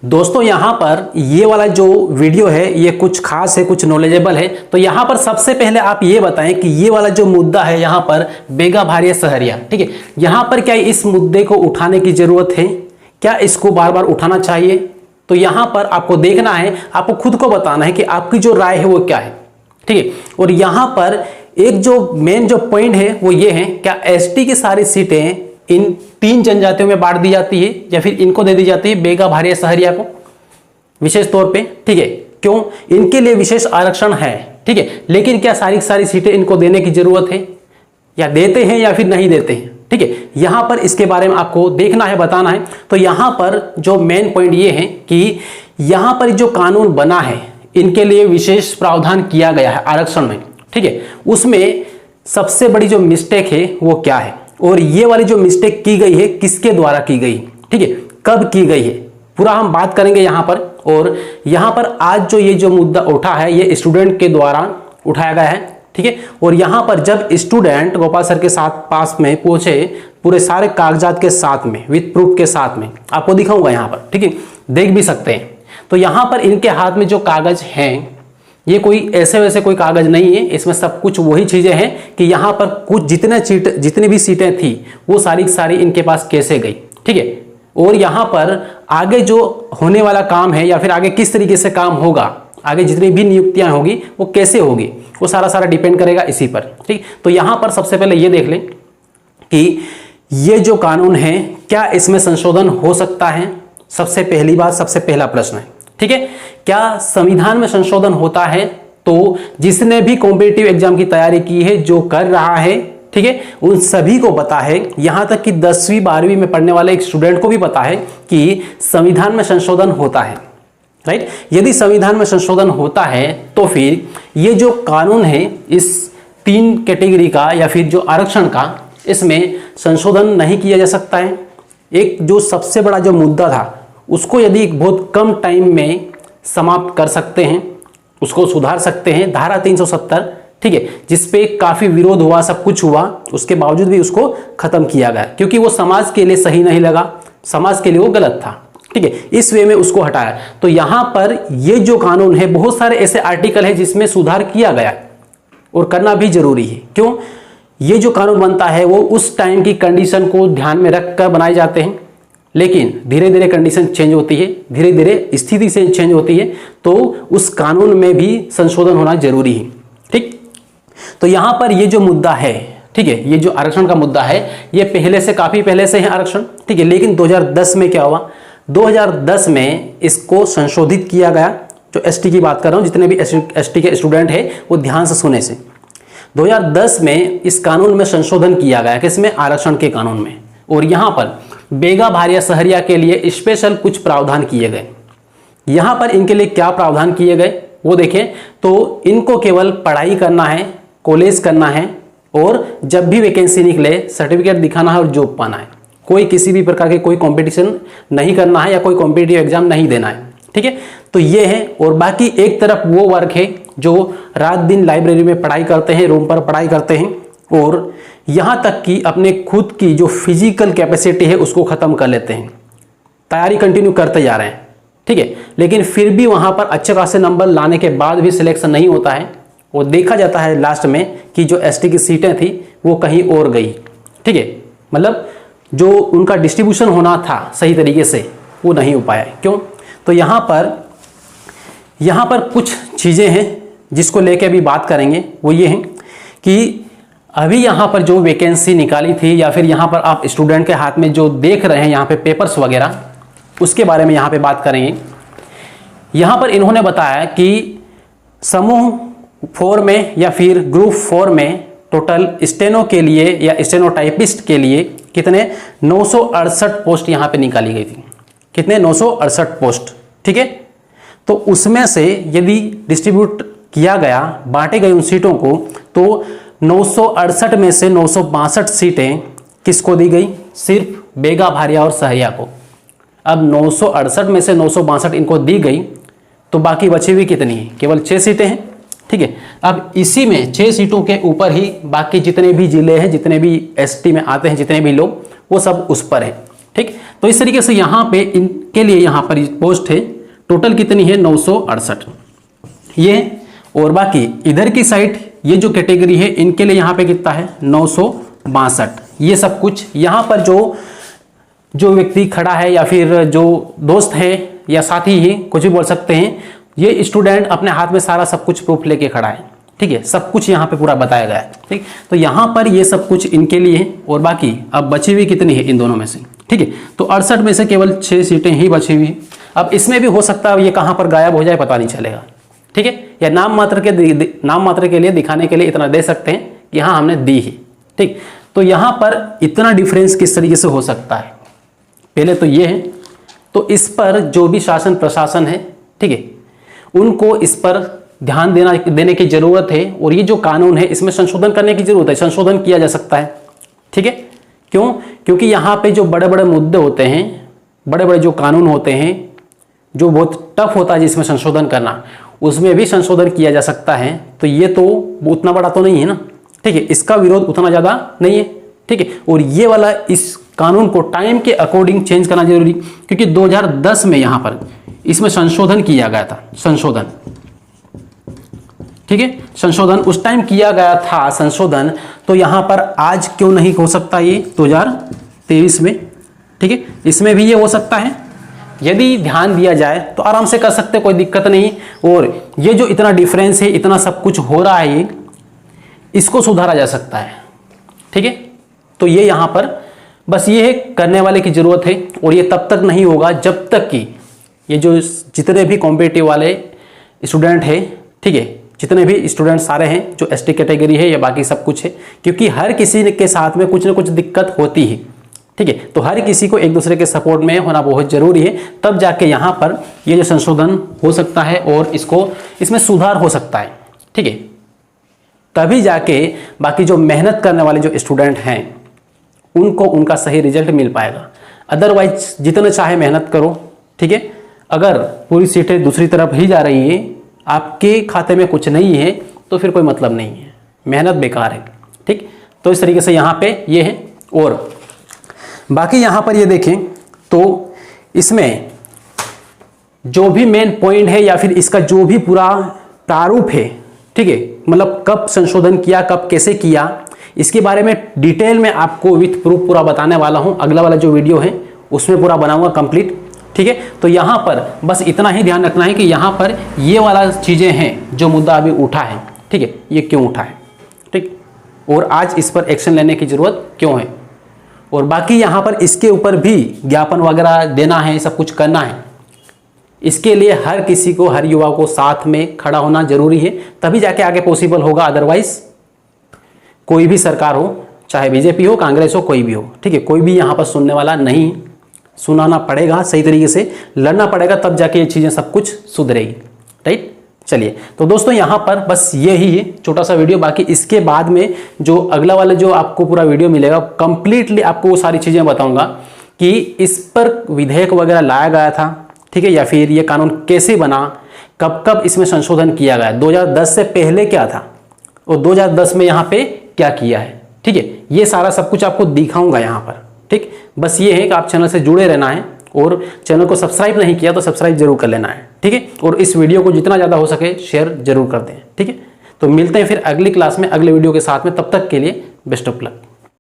दोस्तों यहाँ पर ये वाला जो वीडियो है ये कुछ खास है, कुछ नॉलेजेबल है। तो यहाँ पर सबसे पहले आप ये बताएं कि ये वाला जो मुद्दा है यहाँ पर बेगा भारिया सहरिया, ठीक है, यहाँ पर क्या इस मुद्दे को उठाने की जरूरत है? क्या इसको बार बार उठाना चाहिए? तो यहाँ पर आपको देखना है, आपको खुद को बताना है कि आपकी जो राय है वो क्या है, ठीक है। और यहाँ पर एक जो मेन जो पॉइंट है वो ये है, क्या एसटी की सारी सीटें इन 3 जनजातियों में बांट दी जाती है या फिर इनको दे दी जाती है बेगा भारिया सहरिया को विशेष तौर पे, ठीक है। क्यों? इनके लिए विशेष आरक्षण है, ठीक है, लेकिन क्या सारी सीटें इनको देने की जरूरत है या देते हैं या फिर नहीं देते हैं, ठीक है। यहां पर इसके बारे में आपको देखना है, बताना है। तो यहां पर जो मेन पॉइंट ये है कि यहां पर जो कानून बना है इनके लिए विशेष प्रावधान किया गया है आरक्षण में, ठीक है। उसमें सबसे बड़ी जो मिस्टेक है वो क्या है, और ये वाली जो मिस्टेक की गई है किसके द्वारा की गई, ठीक है, कब की गई है, पूरा हम बात करेंगे यहां पर। और यहां पर आज जो ये जो मुद्दा उठा है ये स्टूडेंट के द्वारा उठाया गया है, ठीक है। और यहां पर जब स्टूडेंट गोपाल सर के साथ पास में पहुंचे पूरे सारे कागजात के साथ में, विद प्रूफ के साथ में, आपको दिखाऊंगा यहां पर, ठीक है, देख भी सकते हैं। तो यहां पर इनके हाथ में जो कागज हैं ये कोई ऐसे वैसे कोई कागज नहीं है, इसमें सब कुछ वही चीजें हैं कि यहाँ पर कुछ जितनी भी सीटें थी वो सारी इनके पास कैसे गई, ठीक है। और यहाँ पर आगे जो होने वाला काम है या फिर आगे किस तरीके से काम होगा, आगे जितनी भी नियुक्तियां होगी वो कैसे होगी, वो सारा डिपेंड करेगा इसी पर, ठीक। तो यहाँ पर सबसे पहले ये देख लें कि ये जो कानून है क्या इसमें संशोधन हो सकता है। सबसे पहली बात, सबसे पहला प्रश्न है, ठीक है, क्या संविधान में संशोधन होता है? तो जिसने भी कॉम्पिटिटिव एग्जाम की तैयारी की है, जो कर रहा है, ठीक है, उन सभी को पता है, यहां तक कि 10वीं 12वीं में पढ़ने वाले एक स्टूडेंट को भी पता है कि संविधान में संशोधन होता है, राइट। यदि संविधान में संशोधन होता है तो फिर ये जो कानून है इस 3 कैटेगरी का या फिर जो आरक्षण का, इसमें संशोधन नहीं किया जा सकता है। एक जो सबसे बड़ा जो मुद्दा था उसको यदि बहुत कम टाइम में समाप्त कर सकते हैं, उसको सुधार सकते हैं, धारा 370, ठीक है, जिसपे काफी विरोध हुआ, सब कुछ हुआ, उसके बावजूद भी उसको खत्म किया गया क्योंकि वो समाज के लिए सही नहीं लगा, समाज के लिए वो गलत था, ठीक है, इस वे में उसको हटाया। तो यहां पर ये जो कानून है बहुत सारे ऐसे आर्टिकल है जिसमें सुधार किया गया और करना भी जरूरी है। क्यों? ये जो कानून बनता है वो उस टाइम की कंडीशन को ध्यान में रखकर बनाए जाते हैं, लेकिन धीरे धीरे कंडीशन चेंज होती है, धीरे धीरे स्थिति से चेंज होती है, तो उस कानून में भी संशोधन होना जरूरी है, ठीक। तो यहां पर ये जो मुद्दा है, ठीक है, ये जो आरक्षण का मुद्दा है ये पहले से, काफी पहले से है आरक्षण, ठीक है, लेकिन 2010 में क्या हुआ, 2010 में इसको संशोधित किया गया। जो एसटी की बात कर रहा हूं, जितने भी एसटी के स्टूडेंट है वो ध्यान से सुने से, 2010 में इस कानून में संशोधन किया गया, किसमें? आरक्षण के कानून में। और यहां पर बेगा भारिया सहरिया के लिए स्पेशल कुछ प्रावधान किए गए। यहां पर इनके लिए क्या प्रावधान किए गए वो देखें तो इनको केवल पढ़ाई करना है, कॉलेज करना है, और जब भी वैकेंसी निकले सर्टिफिकेट दिखाना है और जॉब पाना है। कोई किसी भी प्रकार के कोई कंपटीशन नहीं करना है या कोई कॉम्पिटिटिव एग्जाम नहीं देना है, ठीक है। तो ये है। और बाकी एक तरफ वो वर्ग है जो रात दिन लाइब्रेरी में पढ़ाई करते हैं, रूम पर पढ़ाई करते हैं, और यहां तक कि अपने खुद की जो फिजिकल कैपेसिटी है उसको खत्म कर लेते हैं, तैयारी कंटिन्यू करते जा रहे हैं, ठीक है, लेकिन फिर भी वहां पर अच्छे खासे नंबर लाने के बाद भी सिलेक्शन नहीं होता है। वो देखा जाता है लास्ट में कि जो एसटी की सीटें थी वो कहीं और गई, ठीक है, मतलब जो उनका डिस्ट्रीब्यूशन होना था सही तरीके से वो नहीं हो पाया। क्यों? तो यहां पर कुछ चीजें हैं जिसको लेके अभी बात करेंगे। वो ये है कि अभी यहाँ पर जो वैकेंसी निकाली थी या फिर यहाँ पर आप स्टूडेंट के हाथ में जो देख रहे हैं यहाँ पे पेपर्स वगैरह, उसके बारे में यहाँ पे बात करेंगे। यहाँ पर इन्होंने बताया कि समूह 4 में या फिर ग्रुप 4 में टोटल स्टेनो के लिए या स्टेनोटाइपिस्ट के लिए कितने 968 पोस्ट यहाँ पे निकाली गई थी। कितने? 968 पोस्ट, ठीक है। तो उसमें से यदि डिस्ट्रीब्यूट किया गया, बांटे गए उन सीटों को, तो 968 में से 962 सीटें किसको दी गई? सिर्फ बेगा भारिया और सहरिया को। अब 968 में से 962 इनको दी गई, तो बाकी बची हुई कितनी है? केवल 6 सीटें हैं, ठीक है। अब इसी में 6 सीटों के ऊपर ही बाकी जितने भी जिले हैं, जितने भी एसटी में आते हैं, जितने भी लोग, वो सब उस पर है, ठीक। तो इस तरीके से यहाँ पे इनके लिए यहाँ पर पोस्ट है, टोटल कितनी है 968 ये। और बाकी इधर की साइड ये जो कैटेगरी है इनके लिए यहाँ पे कितना है 962। ये सब कुछ यहाँ पर जो व्यक्ति खड़ा है या फिर जो दोस्त है या साथी ही कुछ भी बोल सकते हैं, ये स्टूडेंट अपने हाथ में सारा सब कुछ प्रूफ लेके खड़ा है, ठीक है। सब कुछ यहाँ पे पूरा बताया गया है, ठीक। तो यहाँ पर ये सब कुछ इनके लिए है। और बाकी अब बची हुई कितनी है इन दोनों में से, ठीक है। तो 68 में से केवल 6 सीटें ही बची हुई है। अब इसमें भी हो सकता है ये कहाँ पर गायब हो जाए पता नहीं चलेगा, ठीक है। या नाम मात्र के लिए दिखाने के लिए इतना दे सकते हैं कि हाँ हमने दी है, ठीक। तो यहाँ पर इतना डिफरेंस किस तरीके से हो सकता है, पहले तो ये है। तो इस पर जो भी शासन प्रशासन है, ठीक है, उनको इस पर ध्यान देने की जरूरत है। और ये जो कानून है इसमें संशोधन करने की जरूरत है, संशोधन किया जा सकता है, ठीक है। क्यों? क्योंकि यहाँ पे जो बड़े बड़े मुद्दे होते हैं, बड़े बड़े जो कानून होते हैं, जो बहुत टफ होता है जिसमें संशोधन करना, उसमें भी संशोधन किया जा सकता है। तो ये तो उतना बड़ा तो नहीं है ना, ठीक है, इसका विरोध उतना ज़्यादा नहीं है, ठीक है। और ये वाला इस कानून को टाइम के अकॉर्डिंग चेंज करना जरूरी, क्योंकि 2010 में यहाँ पर इसमें संशोधन किया गया था, संशोधन, ठीक है, संशोधन उस टाइम किया गया था संशोधन। तो यहाँ पर आज क्यों नहीं हो सकता ये 2023 में, ठीक है, इसमें भी ये हो सकता है। यदि ध्यान दिया जाए तो आराम से कर सकते, कोई दिक्कत नहीं। और ये जो इतना डिफरेंस है, इतना सब कुछ हो रहा है, इसको सुधारा जा सकता है, ठीक है। तो ये यहाँ पर बस ये है, करने वाले की जरूरत है। और ये तब तक नहीं होगा जब तक कि ये जो जितने भी कॉम्पिटिटिव वाले स्टूडेंट है, ठीक है, जितने भी स्टूडेंट सारे हैं जो एसटी कैटेगरी है या बाकी सब कुछ है, क्योंकि हर किसी के साथ में कुछ ना कुछ दिक्कत होती है, ठीक है। तो हर किसी को एक दूसरे के सपोर्ट में होना बहुत जरूरी है, तब जाके यहाँ पर ये जो संशोधन हो सकता है और इसमें सुधार हो सकता है, ठीक है। तभी जाके बाकी जो मेहनत करने वाले जो स्टूडेंट हैं उनको उनका सही रिजल्ट मिल पाएगा। अदरवाइज जितना चाहे मेहनत करो, ठीक है, अगर पूरी सीटें दूसरी तरफ ही जा रही है, आपके खाते में कुछ नहीं है, तो फिर कोई मतलब नहीं है, मेहनत बेकार है, ठीक। तो इस तरीके से यहाँ पे ये है। और बाकी यहाँ पर ये देखें तो इसमें जो भी मेन पॉइंट है या फिर इसका जो भी पूरा प्रारूप है, ठीक है, मतलब कब संशोधन किया, कब कैसे किया, इसके बारे में डिटेल में आपको विथ प्रूफ पूरा बताने वाला हूँ। अगला वाला जो वीडियो है उसमें पूरा बनाऊंगा कंप्लीट, ठीक है। तो यहाँ पर बस इतना ही ध्यान रखना है कि यहाँ पर ये वाला चीज़ें हैं जो मुद्दा अभी उठा है, ठीक है, ये क्यों उठा है, ठीक, और आज इस पर एक्शन लेने की ज़रूरत क्यों है। और बाकी यहाँ पर इसके ऊपर भी ज्ञापन वगैरह देना है, सब कुछ करना है। इसके लिए हर किसी को, हर युवा को साथ में खड़ा होना जरूरी है, तभी जाके आगे पॉसिबल होगा। अदरवाइज कोई भी सरकार हो, चाहे बीजेपी हो, कांग्रेस हो, कोई भी हो, ठीक है, कोई भी यहाँ पर सुनने वाला नहीं। सुनाना पड़ेगा, सही तरीके से लड़ना पड़ेगा, तब जाके ये चीज़ें सब कुछ सुधरेगी, राइट। चलिए, तो दोस्तों यहाँ पर बस यही है छोटा सा वीडियो। बाकी इसके बाद में जो अगला वाला जो आपको पूरा वीडियो मिलेगा, कंप्लीटली आपको वो सारी चीज़ें बताऊंगा कि इस पर विधेयक वगैरह लाया गया था, ठीक है, या फिर ये कानून कैसे बना, कब कब इसमें संशोधन किया गया, 2010 से पहले क्या था और 2010 में यहाँ पे क्या किया है, ठीक है, ये सारा सब कुछ आपको दिखाऊंगा यहाँ पर, ठीक। बस ये है कि आप चैनल से जुड़े रहना है और चैनल को सब्सक्राइब नहीं किया तो सब्सक्राइब जरूर कर लेना है, ठीक है। और इस वीडियो को जितना ज़्यादा हो सके शेयर जरूर कर दें, ठीक है। तो मिलते हैं फिर अगली क्लास में अगले वीडियो के साथ में, तब तक के लिए बेस्ट ऑफ लक।